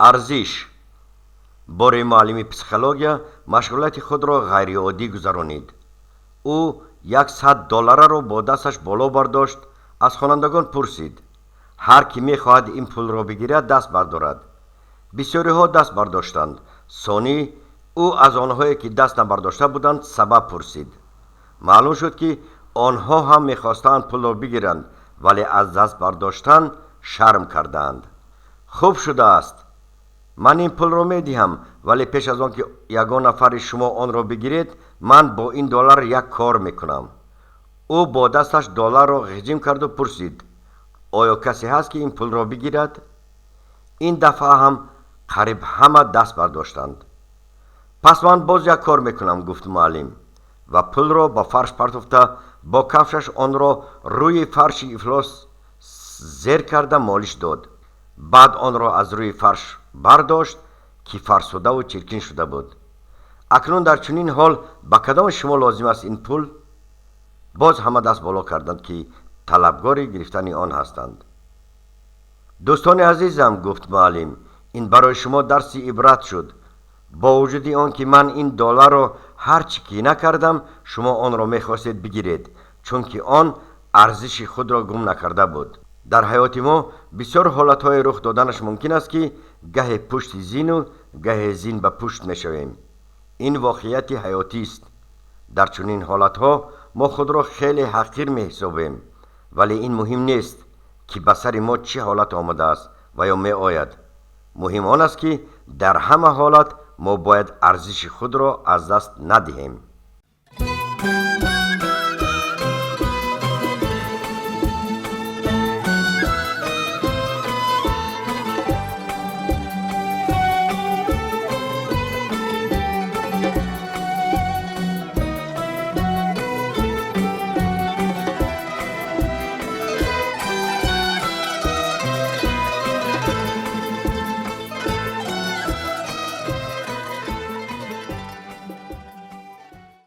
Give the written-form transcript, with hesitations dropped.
ارزش. برای معلم پسیکولوژیا مشغولیت خود را غیر عادی گذرانید. او $100 را با دستش بالا برداشت، از خوانندگان پرسید. هر کی میخواهد این پول را بگیرد دست بردارد. بسیاری ها دست برداشتند. ثانی او از آنهایی که دست نبرداشته بودند سبب پرسید. معلوم شد که آنها هم میخواستند پول را بگیرند ولی از دست برداشتن شرم کردند. خوب شده است. من این پول را میدهم ولی پیش از آن که یگان نفر شما آن را بگیرید من با این $1 یک کار میکنم. او با دستش $1 را غیجیم کرد و پرسید آیا کسی هست که این پول را بگیرد؟ این دفعه هم قریب همه دست برداشتند. پس من باز یک کار میکنم گفت معلم و پول را با فرش پرتافته با کفشش آن را روی فرش افلاس زیر کرده مالش داد. بعد آن را از روی فرش برداشت که فرسوده و چرکین شده بود. اکنون در چنین حال به کدام شما لازم است این پول؟ باز همه دست بالا کردند که طلبگار گرفتن آن هستند. دوستان عزیزم گفت معلم این برای شما درس عبرت شد. با وجود آن که من این $1 را هرچی که نکردم شما آن را میخواستید بگیرید چون که آن ارزش خود را گم نکرده بود. در حیات ما بسیار حالتهای رخ دادنش ممکن است که گه پشت زین و گه زین به پشت میشویم. این واقعیت حیاتی است. در چنین حالتها ما خود را خیلی حقیر میحسابیم ولی این مهم نیست که به سر ما چه حالت آمده است و یا می آید. مهم آن است که در همه حالت ما باید ارزش خود را از دست ندهیم.